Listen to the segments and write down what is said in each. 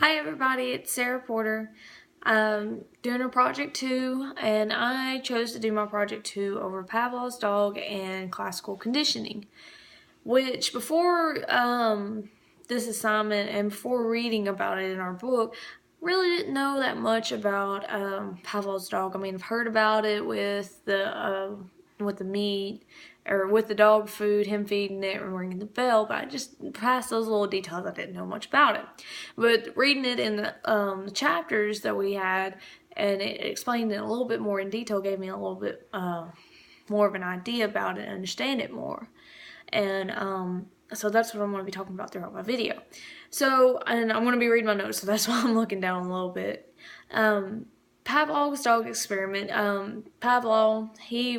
Hi everybody, it's Sarah Porter. Doing a project 2, and I chose to do my project 2 over Pavlov's dog and classical conditioning. Which before this assignment and before reading about it in our book, really didn't know that much about Pavlov's dog. I mean, I've heard about it with the meat, or with the dog food, him feeding it and ringing the bell, but I just past those little details, I didn't know much about it. But reading it in the chapters that we had, and it explained it a little bit more in detail, gave me a little bit more of an idea about it and understand it more. And so that's what I'm going to be talking about throughout my video. So, and I'm going to be reading my notes, so that's why I'm looking down a little bit. Pavlov's dog experiment. Pavlov,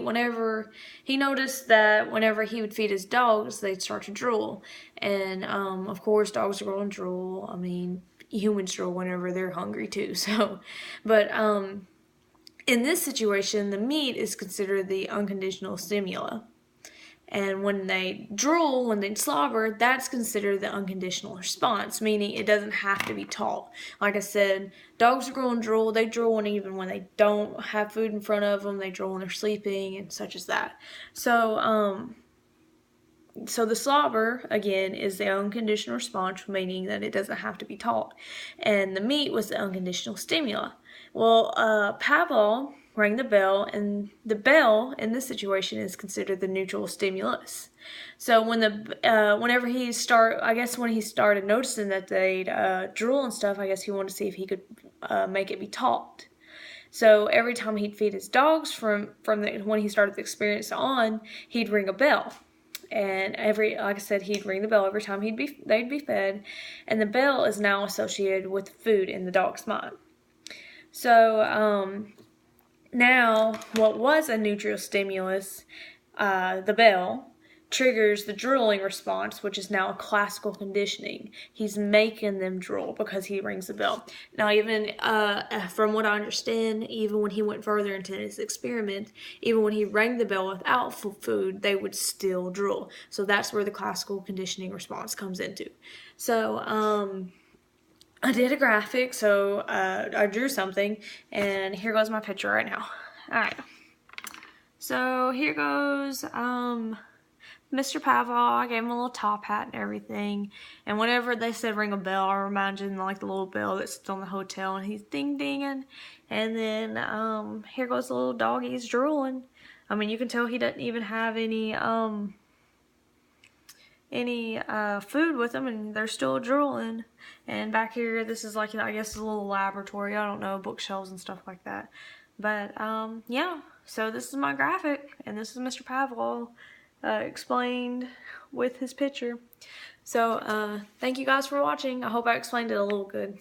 whenever he noticed that whenever he would feed his dogs, they'd start to drool. And of course, dogs are going to drool. I mean, humans drool whenever they're hungry too. So, but in this situation, the meat is considered the unconditional stimula. And when they drool, when they slobber, that's considered the unconditional response, meaning it doesn't have to be taught. Like I said, dogs are going to drool. They drool even when they don't have food in front of them. They drool when they're sleeping and such as that. So, so the slobber, again, is the unconditional response, meaning that it doesn't have to be taught. And the meat was the unconditional stimula. Well, Pavlov rang the bell, and the bell in this situation is considered the neutral stimulus. So whenever he started noticing that they'd drool and stuff, I guess he wanted to see if he could make it be taught. So every time he'd feed his dogs when he started the experience on, he'd ring a bell. And like I said, he'd ring the bell every time they'd be fed, and the bell is now associated with food in the dog's mind. So now what was a neutral stimulus, the bell, triggers the drooling response, which is now a classical conditioning. He's making them drool because he rings the bell. Now, even from what I understand, even when he went further into his experiment, even when he rang the bell without food, they would still drool. So that's where the classical conditioning response comes into. So I did a graphic, so I drew something, and here goes my picture right now. Alright, so here goes Mr. Pavlov. I gave him a little top hat and everything, and whenever they said ring a bell, I imagined like the little bell that sits on the hotel, and he's ding-dinging, and then here goes the little doggy, he's drooling. I mean, you can tell he doesn't even have any food with them, and they're still drooling. And back here, this is like, I guess, a little laboratory, I don't know, bookshelves and stuff like that. But yeah, so this is my graphic, and this is Mr. Pavlov explained with his picture. So thank you guys for watching. I hope I explained it a little good.